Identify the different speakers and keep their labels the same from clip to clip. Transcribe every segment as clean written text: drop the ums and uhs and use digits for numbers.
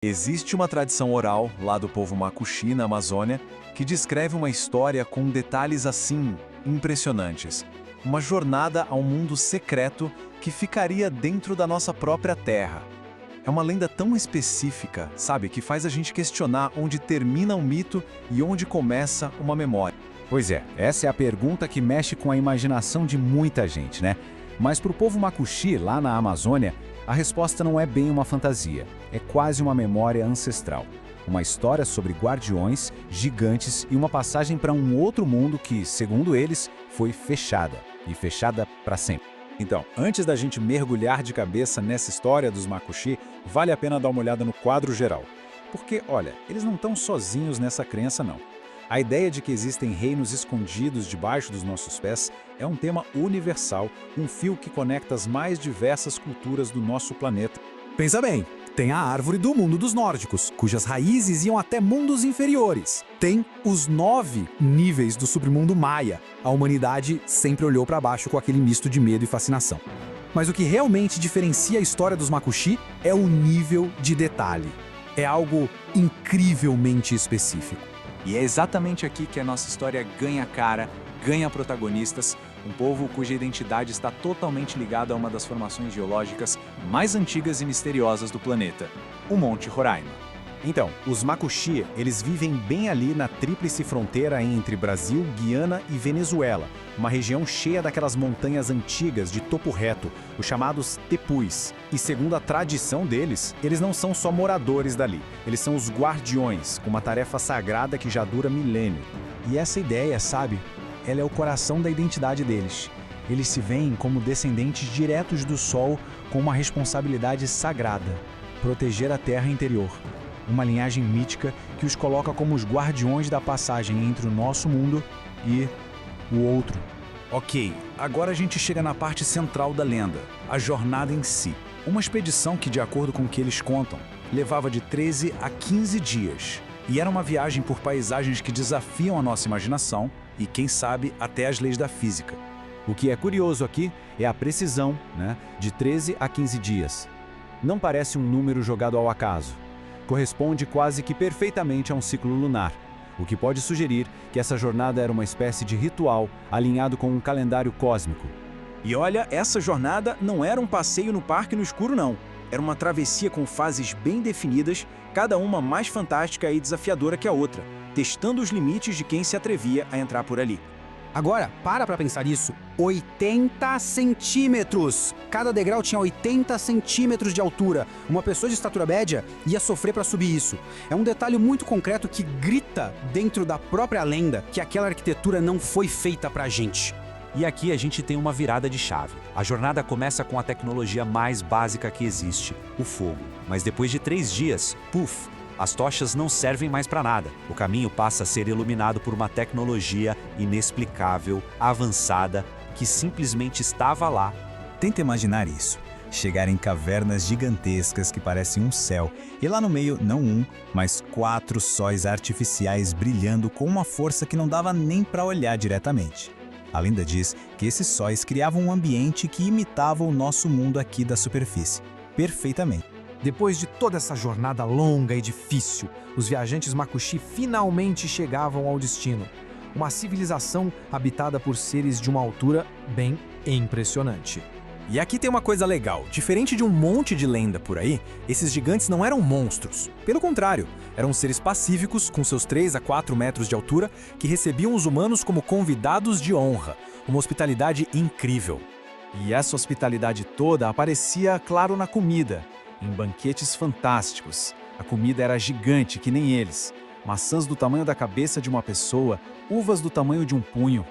Speaker 1: Existe uma tradição oral lá do povo Macuxi, na Amazônia, que descreve uma história com detalhes assim impressionantes. Uma jornada a um mundo secreto que ficaria dentro da nossa própria terra. É uma lenda tão específica, sabe, que faz a gente questionar onde termina um mito e onde começa uma memória.
Speaker 2: Pois é, essa é a pergunta que mexe com a imaginação de muita gente, né? Mas para o povo Macuxi, lá na Amazônia, a resposta não é bem uma fantasia, é quase uma memória ancestral. Uma história sobre guardiões, gigantes e uma passagem para um outro mundo que, segundo eles, foi fechada, e fechada para sempre.
Speaker 3: Então, antes da gente mergulhar de cabeça nessa história dos Macuxi, vale a pena dar uma olhada no quadro geral. Porque, olha, eles não estão sozinhos nessa crença, não. A ideia de que existem reinos escondidos debaixo dos nossos pés é um tema universal, um fio que conecta as mais diversas culturas do nosso planeta.
Speaker 4: Pensa bem, tem a árvore do mundo dos nórdicos, cujas raízes iam até mundos inferiores. Tem os 9 níveis do submundo maia. A humanidade sempre olhou para baixo com aquele misto de medo e fascinação. Mas o que realmente diferencia a história dos Macuxi é o nível de detalhe. É algo incrivelmente específico.
Speaker 5: E é exatamente aqui que a nossa história ganha cara, ganha protagonistas, um povo cuja identidade está totalmente ligada a uma das formações geológicas mais antigas e misteriosas do planeta, o Monte Roraima.
Speaker 2: Então, os Macuxi, eles vivem bem ali na tríplice fronteira entre Brasil, Guiana e Venezuela, uma região cheia daquelas montanhas antigas de topo reto, os chamados tepus. E segundo a tradição deles, eles não são só moradores dali, eles são os guardiões, com uma tarefa sagrada que já dura milênio.
Speaker 6: E essa ideia, sabe, ela é o coração da identidade deles. Eles se veem como descendentes diretos do Sol com uma responsabilidade sagrada: proteger a terra interior. Uma linhagem mítica que os coloca como os guardiões da passagem entre o nosso mundo e o outro.
Speaker 3: Ok, agora a gente chega na parte central da lenda, a jornada em si. Uma expedição que, de acordo com o que eles contam, levava de 13 a 15 dias. E era uma viagem por paisagens que desafiam a nossa imaginação e, quem sabe, até as leis da física.
Speaker 2: O que é curioso aqui é a precisão, né, de 13 a 15 dias. Não parece um número jogado ao acaso. Corresponde quase que perfeitamente a um ciclo lunar, o que pode sugerir que essa jornada era uma espécie de ritual alinhado com um calendário cósmico.
Speaker 7: E olha, essa jornada não era um passeio no parque no escuro, não. Era uma travessia com fases bem definidas, cada uma mais fantástica e desafiadora que a outra, testando os limites de quem se atrevia a entrar por ali.
Speaker 4: Agora, para pensar isso, 80 centímetros! Cada degrau tinha 80 centímetros de altura. Uma pessoa de estatura média ia sofrer para subir isso. É um detalhe muito concreto que grita dentro da própria lenda que aquela arquitetura não foi feita pra gente.
Speaker 5: E aqui a gente tem uma virada de chave. A jornada começa com a tecnologia mais básica que existe, o fogo. Mas depois de 3 dias, puf! As tochas não servem mais para nada. O caminho passa a ser iluminado por uma tecnologia inexplicável, avançada, que simplesmente estava lá.
Speaker 8: Tenta imaginar isso. Chegar em cavernas gigantescas que parecem um céu, e lá no meio, não um, mas 4 sóis artificiais brilhando com uma força que não dava nem para olhar diretamente. A lenda diz que esses sóis criavam um ambiente que imitava o nosso mundo aqui da superfície, perfeitamente.
Speaker 4: Depois de toda essa jornada longa e difícil, os viajantes Macuxi finalmente chegavam ao destino. Uma civilização habitada por seres de uma altura bem impressionante.
Speaker 6: E aqui tem uma coisa legal: diferente de um monte de lenda por aí, esses gigantes não eram monstros. Pelo contrário, eram seres pacíficos com seus 3 a 4 metros de altura que recebiam os humanos como convidados de honra. Uma hospitalidade incrível. E essa hospitalidade toda aparecia, claro, na comida. Em banquetes fantásticos. A comida era gigante, que nem eles. Maçãs do tamanho da cabeça de uma pessoa, uvas do tamanho de um punho.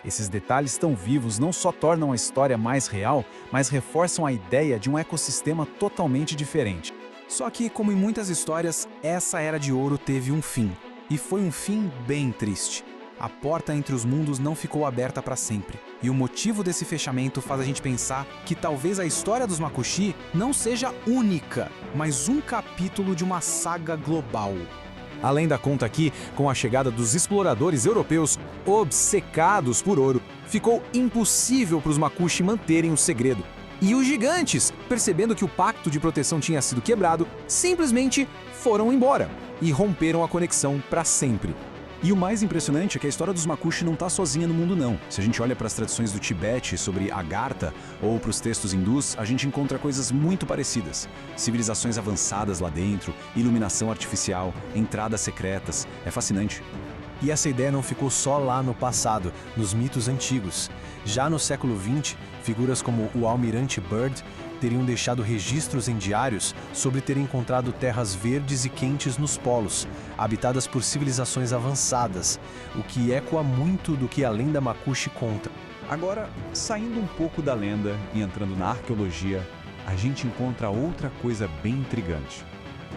Speaker 6: Esses detalhes tão vivos não só tornam a história mais real, mas reforçam a ideia de um ecossistema totalmente diferente. Só que, como em muitas histórias, essa Era de Ouro teve um fim. E foi um fim bem triste. A porta entre os mundos não ficou aberta para sempre. E o motivo desse fechamento faz a gente pensar que talvez a história dos Macuxi não seja única, mas um capítulo de uma saga global. A lenda conta aqui com a chegada dos exploradores europeus obcecados por ouro. Ficou impossível para os Macuxi manterem o segredo. E os gigantes,
Speaker 4: percebendo que o pacto de proteção tinha sido quebrado, simplesmente foram embora e romperam a conexão para sempre.
Speaker 7: E o mais impressionante é que a história dos Makushi não está sozinha no mundo não. Se a gente olha para as tradições do Tibete sobre Agartha ou para os textos hindus, a gente encontra coisas muito parecidas. Civilizações avançadas lá dentro, iluminação artificial, entradas secretas. É fascinante.
Speaker 6: E essa ideia não ficou só lá no passado, nos mitos antigos. Já no século XX, figuras como o almirante Byrd teriam deixado registros em diários sobre ter encontrado terras verdes e quentes nos polos, habitadas por civilizações avançadas, o que ecoa muito do que a lenda Makushi conta.
Speaker 1: Agora, saindo um pouco da lenda e entrando na arqueologia, a gente encontra outra coisa bem intrigante.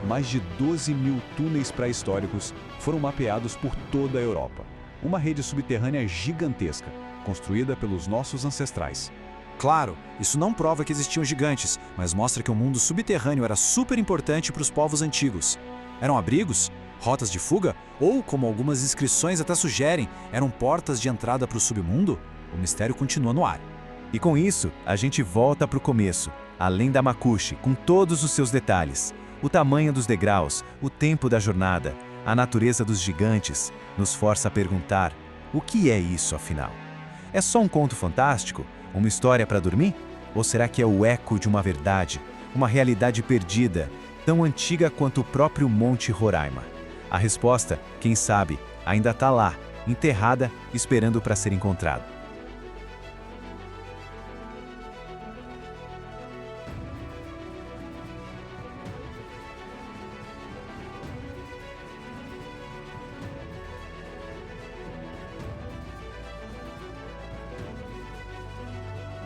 Speaker 1: Mais de 12 mil túneis pré-históricos foram mapeados por toda a Europa. Uma rede subterrânea gigantesca, construída pelos nossos ancestrais.
Speaker 3: Claro, isso não prova que existiam gigantes, mas mostra que o mundo subterrâneo era super importante para os povos antigos. Eram abrigos? Rotas de fuga? Ou, como algumas inscrições até sugerem, eram portas de entrada para o submundo? O mistério continua no ar.
Speaker 2: E com isso, a gente volta para o começo, a lenda Makushi, com todos os seus detalhes. O tamanho dos degraus, o tempo da jornada, a natureza dos gigantes, nos força a perguntar: o que é isso afinal? É só um conto fantástico? Uma história para dormir? Ou será que é o eco de uma verdade, uma realidade perdida, tão antiga quanto o próprio Monte Roraima? A resposta, quem sabe, ainda está lá, enterrada, esperando para ser encontrada.